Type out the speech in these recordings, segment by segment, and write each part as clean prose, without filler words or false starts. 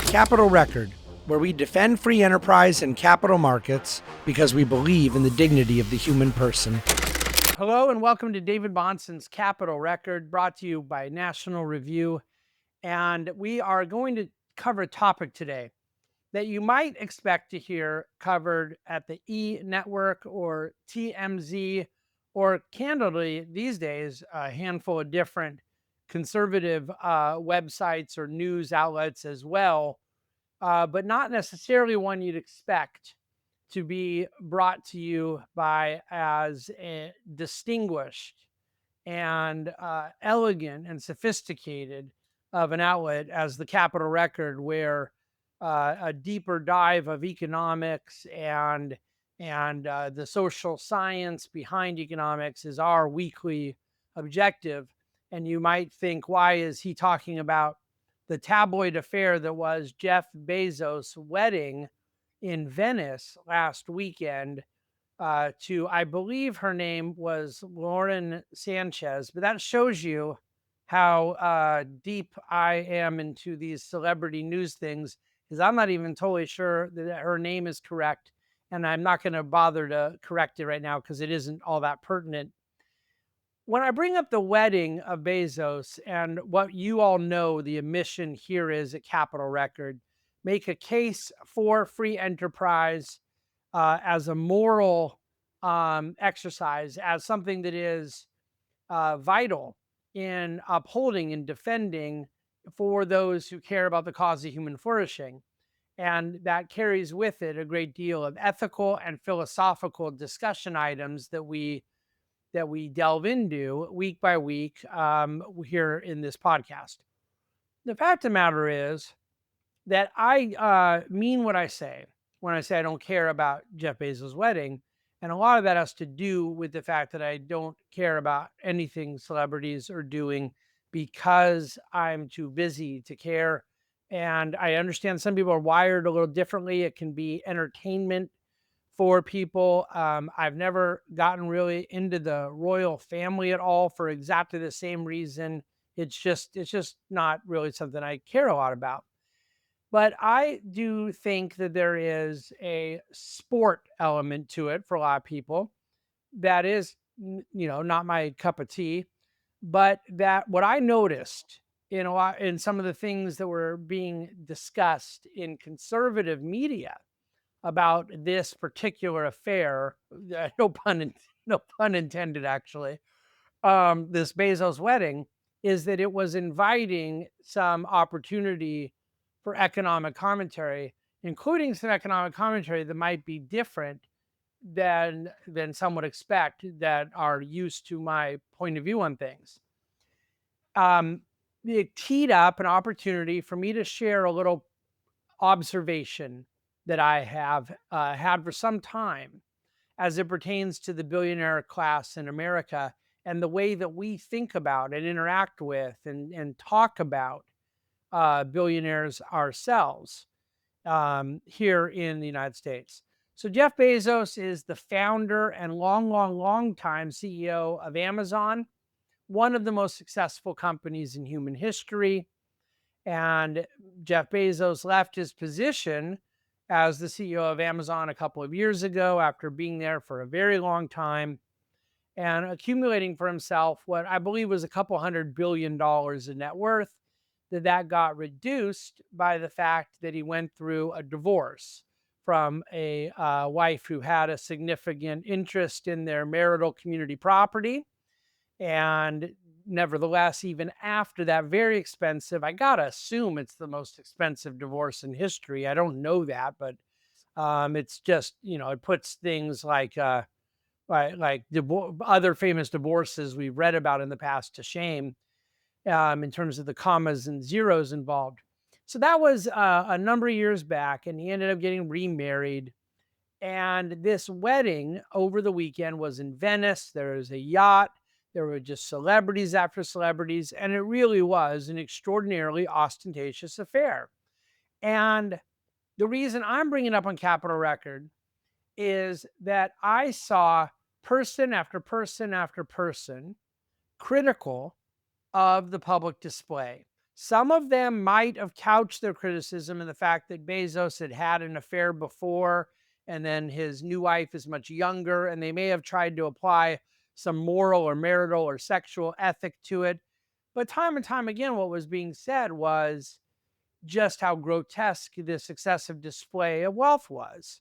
Capital Record, where we defend free enterprise and capital markets because we believe in the dignity of the human person. Hello and welcome to David Bahnsen's Capital Record, brought to you by National Review. And we are going to cover a topic today that you might expect to hear covered at the E! Network or TMZ, or candidly, these days, a handful of different conservative websites or news outlets as well. But not necessarily one you'd expect to be brought to you by as a distinguished and elegant and sophisticated of an outlet as the Capital Record, where a deeper dive of economics and the social science behind economics is our weekly objective. And you might think, why is he talking about the tabloid affair that was Jeff Bezos' wedding in Venice last weekend to, I believe her name was Lauren Sanchez, but that shows you how deep I am into these celebrity news things, because I'm not even totally sure that her name is correct, and I'm not going to bother to correct it right now because it isn't all that pertinent. When I bring up the wedding of Bezos and what you all know the mission here is at Capital Record, make a case for free enterprise as a moral exercise, as something that is vital in upholding and defending for those who care about the cause of human flourishing. And that carries with it a great deal of ethical and philosophical discussion items that we delve into week by week here in this podcast. The fact of the matter is that I mean what I say when I say I don't care about Jeff Bezos' wedding. And a lot of that has to do with the fact that I don't care about anything celebrities are doing because I'm too busy to care. And I understand some people are wired a little differently. It can be entertainment for people. I've never gotten really into the royal family at all for exactly the same reason. It's just not really something I care a lot about. But I do think that there is a sport element to it for a lot of people that is, not my cup of tea. But that what I noticed in some of the things that were being discussed in conservative media about this particular affair, no pun intended, actually, this Bezos wedding, is that it was inviting some opportunity for economic commentary, including some economic commentary that might be different than some would expect that are used to my point of view on things. It teed up an opportunity for me to share a little observation that I have had for some time as it pertains to the billionaire class in America and the way that we think about and interact with and talk about billionaires ourselves here in the United States. So Jeff Bezos is the founder and long time CEO of Amazon, one of the most successful companies in human history. And Jeff Bezos left his position as the CEO of Amazon a couple of years ago after being there for a very long time and accumulating for himself what I believe was a couple $100 billion in net worth. That got reduced by the fact that he went through a divorce from a wife who had a significant interest in their marital community property. And nevertheless, even after that very expensive, I gotta assume it's the most expensive divorce in history. I don't know that, but it's just, it puts things like other famous divorces we've read about in the past to shame in terms of the commas and zeros involved. So that was a number of years back, and he ended up getting remarried. And this wedding over the weekend was in Venice. There was a yacht. There were just celebrities after celebrities, and it really was an extraordinarily ostentatious affair. And the reason I'm bringing it up on Capital Record is that I saw person after person after person critical of the public display. Some of them might have couched their criticism in the fact that Bezos had had an affair before, and then his new wife is much younger, and they may have tried to apply some moral or marital or sexual ethic to it. But time and time again, what was being said was just how grotesque this excessive display of wealth was.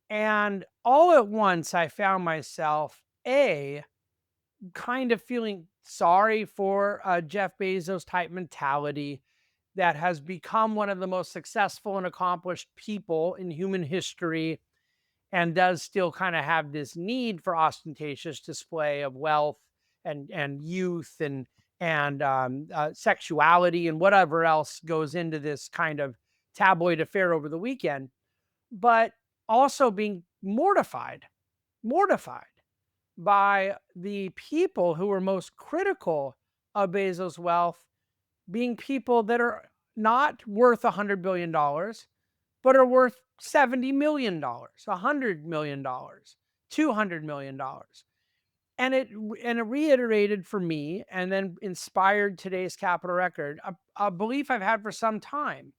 And all at once, I found myself, kind of feeling sorry for Jeff Bezos type mentality that has become one of the most successful and accomplished people in human history, and does still kind of have this need for ostentatious display of wealth and youth and sexuality and whatever else goes into this kind of tabloid affair over the weekend, but also being mortified by the people who are most critical of Bezos' wealth being people that are not worth $100 billion, but are worth $70 million, $100 million, $200 million. And it reiterated for me, and then inspired today's Capital Record, a belief I've had for some time,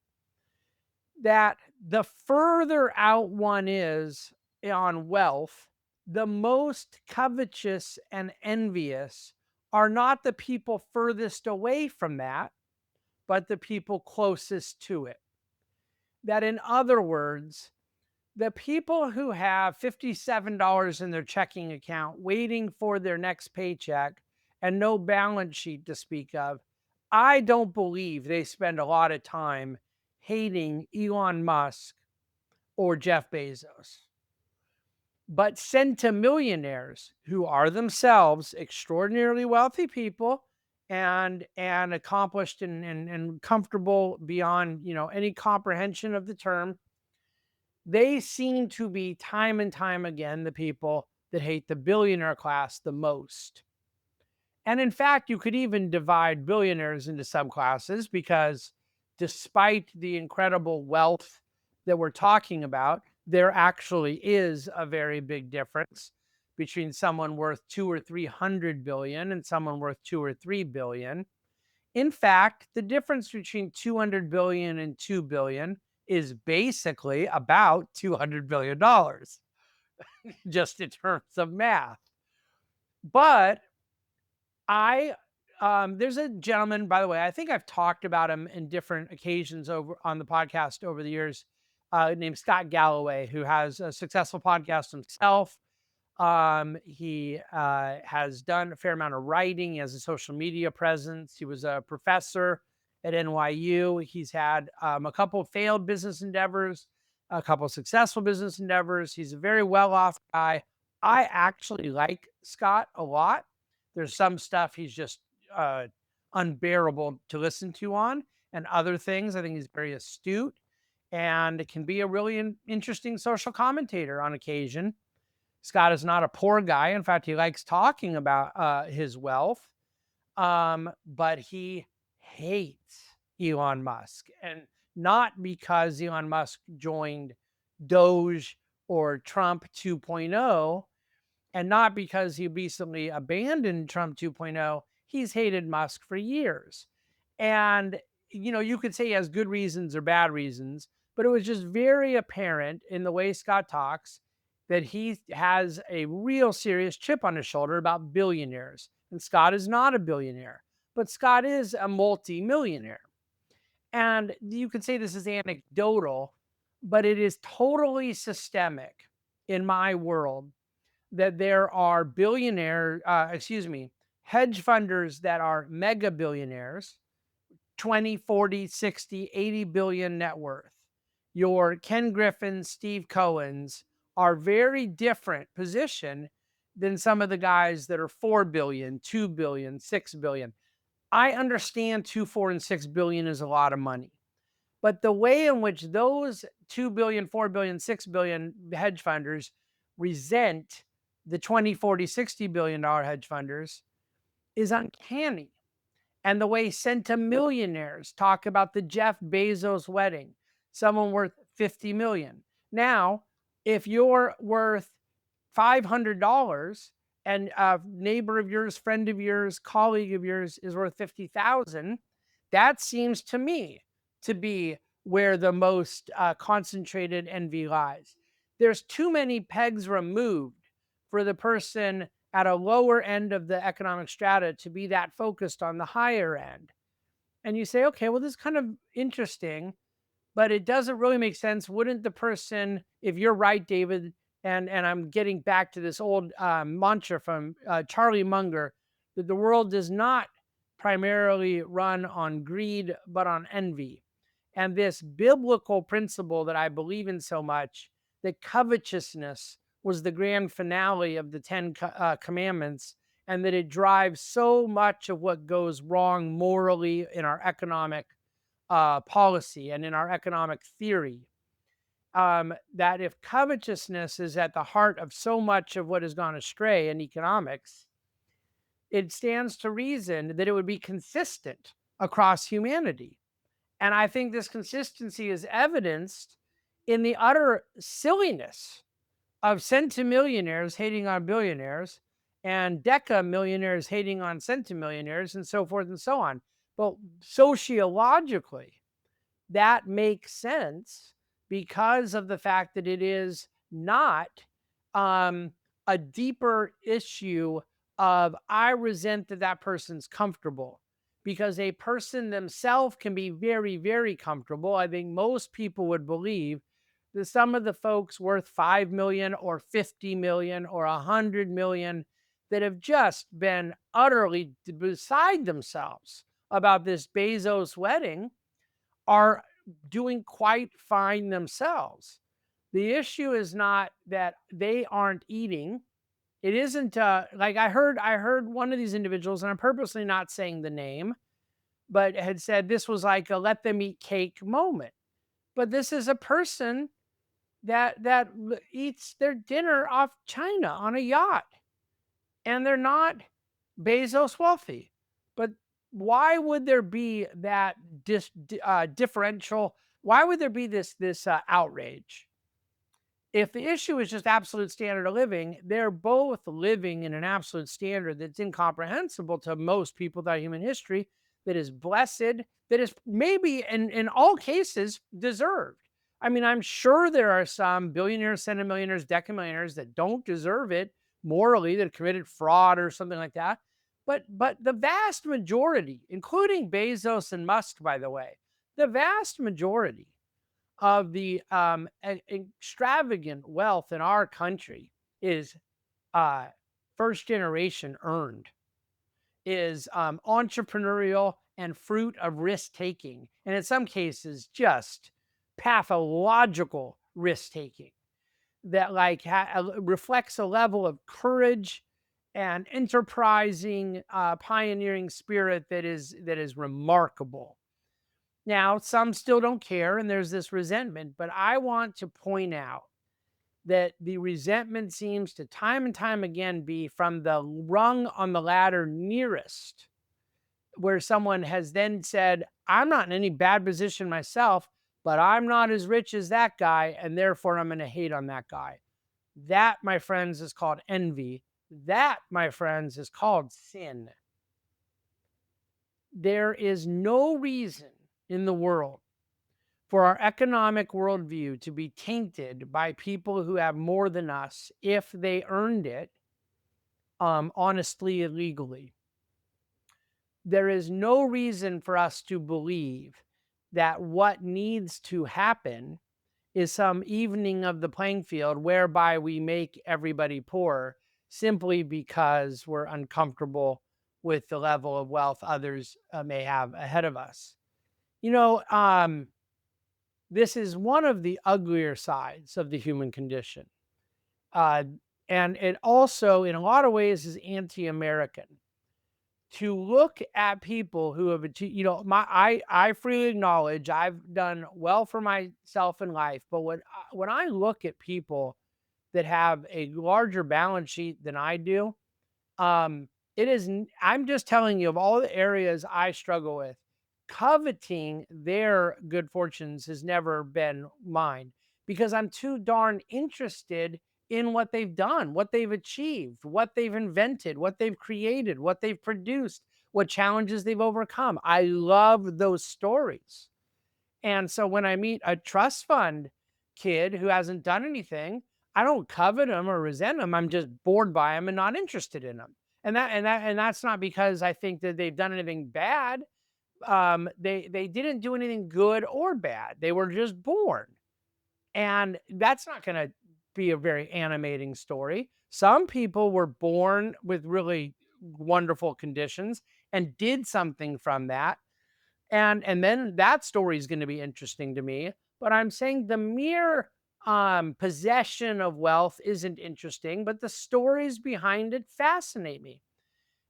that the further out one is on wealth, the most covetous and envious are not the people furthest away from that, but the people closest to it. That, in other words, the people who have $57 in their checking account waiting for their next paycheck and no balance sheet to speak of, I don't believe they spend a lot of time hating Elon Musk or Jeff Bezos. But centimillionaires who are themselves extraordinarily wealthy people and accomplished and comfortable beyond any comprehension of the term, they seem to be time and time again the people that hate the billionaire class the most. And in fact, you could even divide billionaires into subclasses, because despite the incredible wealth that we're talking about, there actually is a very big difference between someone worth 2 or 300 billion and someone worth 2 or 3 billion. In fact, the difference between 200 billion and 2 billion is basically about $200 billion, just in terms of math. But there's a gentleman, by the way, I think I've talked about him in different occasions over on the podcast over the years, named Scott Galloway, who has a successful podcast himself. He has done a fair amount of writing. He has a social media presence. He was a professor at NYU. He's had a couple of failed business endeavors, a couple of successful business endeavors. He's a very well-off guy. I actually like Scott a lot. There's some stuff he's just unbearable to listen to on, and other things I think he's very astute and can be a really interesting social commentator on occasion. Scott is not a poor guy. In fact, he likes talking about his wealth, but he hates Elon Musk. And not because Elon Musk joined Doge or Trump 2.0, and not because he recently abandoned Trump 2.0. He's hated Musk for years. And, you could say he has good reasons or bad reasons, but it was just very apparent in the way Scott talks that he has a real serious chip on his shoulder about billionaires. And Scott is not a billionaire, but Scott is a multi-millionaire. And you could say this is anecdotal, but it is totally systemic in my world that there are hedge funders that are mega billionaires, 20, 40, 60, 80 billion net worth. Your Ken Griffins, Steve Cohens are very different position than some of the guys that are 4 billion, 2 billion, 6 billion. I understand 2, 4, and 6 billion is a lot of money. But the way in which those 2 billion, 4 billion, 6 billion hedge funders resent the 20, 40, 60 billion dollar hedge funders is uncanny. And the way centimillionaires talk about the Jeff Bezos wedding, someone worth 50 million. Now, if you're worth $500 and a neighbor of yours, friend of yours, colleague of yours is worth 50,000, That seems to me to be where the most concentrated envy lies. There's too many pegs removed for the person at a lower end of the economic strata to be that focused on the higher end. And you say, okay, well, this is kind of interesting, but it doesn't really make sense. Wouldn't the person, if you're right, David, and I'm getting back to this old mantra from Charlie Munger, that the world does not primarily run on greed, but on envy. And this biblical principle that I believe in so much, that covetousness was the grand finale of the Ten Commandments, and that it drives so much of what goes wrong morally in our economic policy and in our economic theory. That if covetousness is at the heart of so much of what has gone astray in economics, it stands to reason that it would be consistent across humanity. And I think this consistency is evidenced in the utter silliness of centimillionaires hating on billionaires and decamillionaires hating on centimillionaires and so forth and so on. But sociologically, that makes sense because of the fact that it is not um, a deeper issue of I resent that that person's comfortable, because a person themselves can be very, very comfortable. I think most people would believe that some of the folks worth 5 million or 50 million or 100 million that have just been utterly beside themselves about this Bezos wedding are doing quite fine themselves. The issue is not that they aren't eating. It isn't like I heard one of these individuals, and I'm purposely not saying the name, but had said this was like a let them eat cake moment. But this is a person that eats their dinner off China on a yacht, and they're not Bezos wealthy. But why would there be that differential? Why would there be this outrage? If the issue is just absolute standard of living, they're both living in an absolute standard that's incomprehensible to most people throughout human history, that is blessed, that is maybe in all cases deserved. I mean, I'm sure there are some billionaires, centimillionaires, decamillionaires that don't deserve it morally, that committed fraud or something like that. But the vast majority, including Bezos and Musk, by the way, the vast majority of the extravagant wealth in our country is uh, first generation earned, is entrepreneurial and fruit of risk taking, and in some cases, just pathological risk taking that reflects a level of courage and enterprising, pioneering spirit that is remarkable. Now, some still don't care, and there's this resentment, but I want to point out that the resentment seems to time and time again be from the rung on the ladder nearest, where someone has then said, I'm not in any bad position myself, but I'm not as rich as that guy, and therefore I'm going to hate on that guy. That, my friends, is called envy. That, my friends, is called sin. There is no reason in the world for our economic worldview to be tainted by people who have more than us if they earned it honestly and legally. There is no reason for us to believe that what needs to happen is some evening of the playing field whereby we make everybody poor simply because we're uncomfortable with the level of wealth others may have ahead of us. You know, this is one of the uglier sides of the human condition. Uh, and it also, in a lot of ways, is anti-American. To look at people who have achieved, I freely acknowledge I've done well for myself in life, but when I look at people that have a larger balance sheet than I do, um, I'm just telling you, of all the areas I struggle with, coveting their good fortunes has never been mine, because I'm too darn interested in what they've done, what they've achieved, what they've invented, what they've created, what they've produced, what challenges they've overcome. I love those stories. And so when I meet a trust fund kid who hasn't done anything, I don't covet him or resent him. I'm just bored by him and not interested in him. And that's not because I think that they've done anything bad. They didn't do anything good or bad. They were just born. And that's not going to be a very animating story. Some people were born with really wonderful conditions and did something from that, and then that story is going to be interesting to me. But I'm saying the mere possession of wealth isn't interesting, but the stories behind it fascinate me.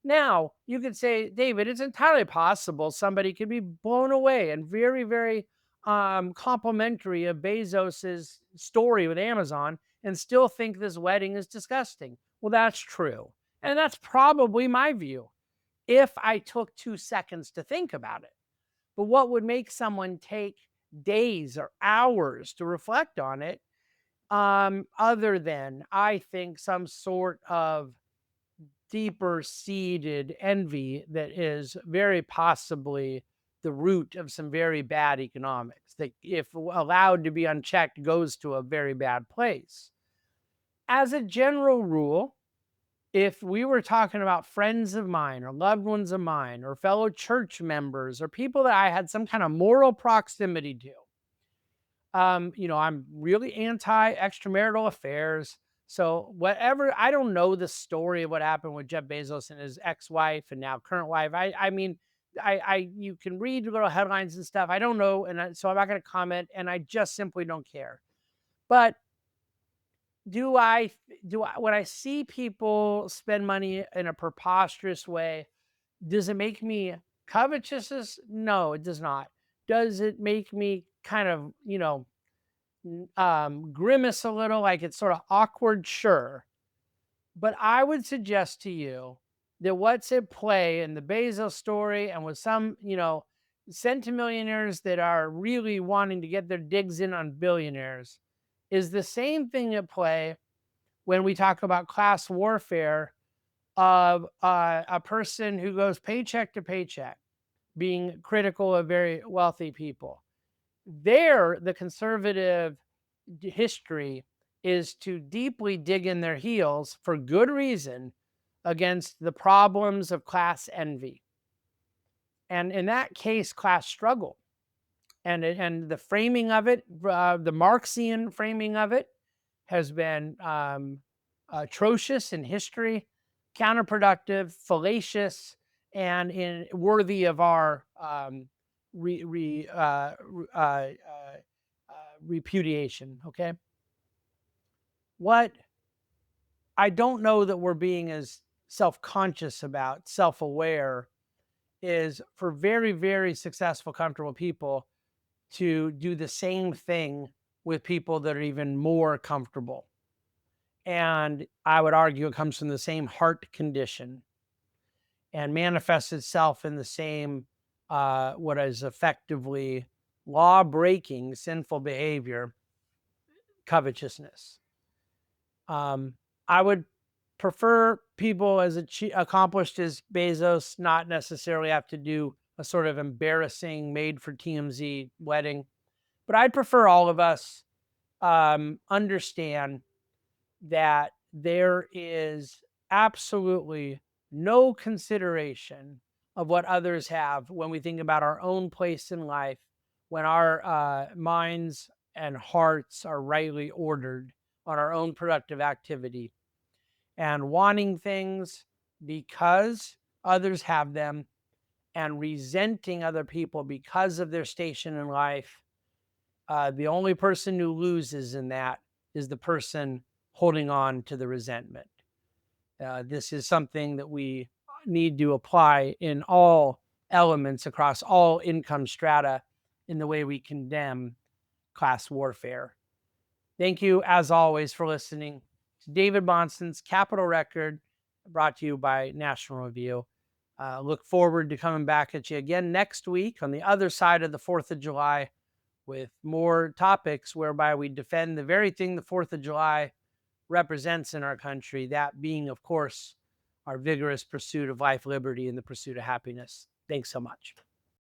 Now, you could say, David, it's entirely possible somebody could be blown away and very, very complimentary of Bezos's story with Amazon and still think this wedding is disgusting. Well, that's true. And that's probably my view if I took 2 seconds to think about it. But what would make someone take days or hours to reflect on it, other than, I think, some sort of deeper seated envy that is very possibly the root of some very bad economics that, if allowed to be unchecked, goes to a very bad place. As a general rule, if we were talking about friends of mine or loved ones of mine or fellow church members or people that I had some kind of moral proximity to, I'm really anti extramarital affairs. So whatever, I don't know the story of what happened with Jeff Bezos and his ex-wife and now current wife. I mean, you can read little headlines and stuff. I don't know, so I'm not going to comment, and I just simply don't care. But when I see people spend money in a preposterous way, does it make me covetous? No, it does not. Does it make me kind of, grimace a little, like it's sort of awkward? Sure. But I would suggest to you that what's at play in the Bezos story and with some, centimillionaires that are really wanting to get their digs in on billionaires is the same thing at play when we talk about class warfare of a person who goes paycheck to paycheck, being critical of very wealthy people. There, the conservative history is to deeply dig in their heels for good reason against the problems of class envy. And in that case, class struggle. And the framing of it, the Marxian framing of it, has been atrocious in history, counterproductive, fallacious, and worthy of our repudiation. Okay, what I don't know that we're being as self-conscious about, self-aware, is for very, very successful, comfortable people to do the same thing with people that are even more comfortable. And I would argue it comes from the same heart condition and manifests itself in the same, what is effectively law-breaking, sinful behavior, covetousness. I would prefer people as accomplished as Bezos not necessarily have to do a sort of embarrassing made for TMZ wedding, but I'd prefer all of us understand that there is absolutely no consideration of what others have when we think about our own place in life, when our minds and hearts are rightly ordered on our own productive activity. And wanting things because others have them and resenting other people because of their station in life, the only person who loses in that is the person holding on to the resentment. This is something that we need to apply in all elements across all income strata in the way we condemn class warfare. Thank you, as always, for listening to David Bonson's Capital Record, brought to you by National Review. Look forward to coming back at you again next week on the other side of the 4th of July with more topics whereby we defend the very thing the 4th of July represents in our country, that being, of course, our vigorous pursuit of life, liberty, and the pursuit of happiness. Thanks so much.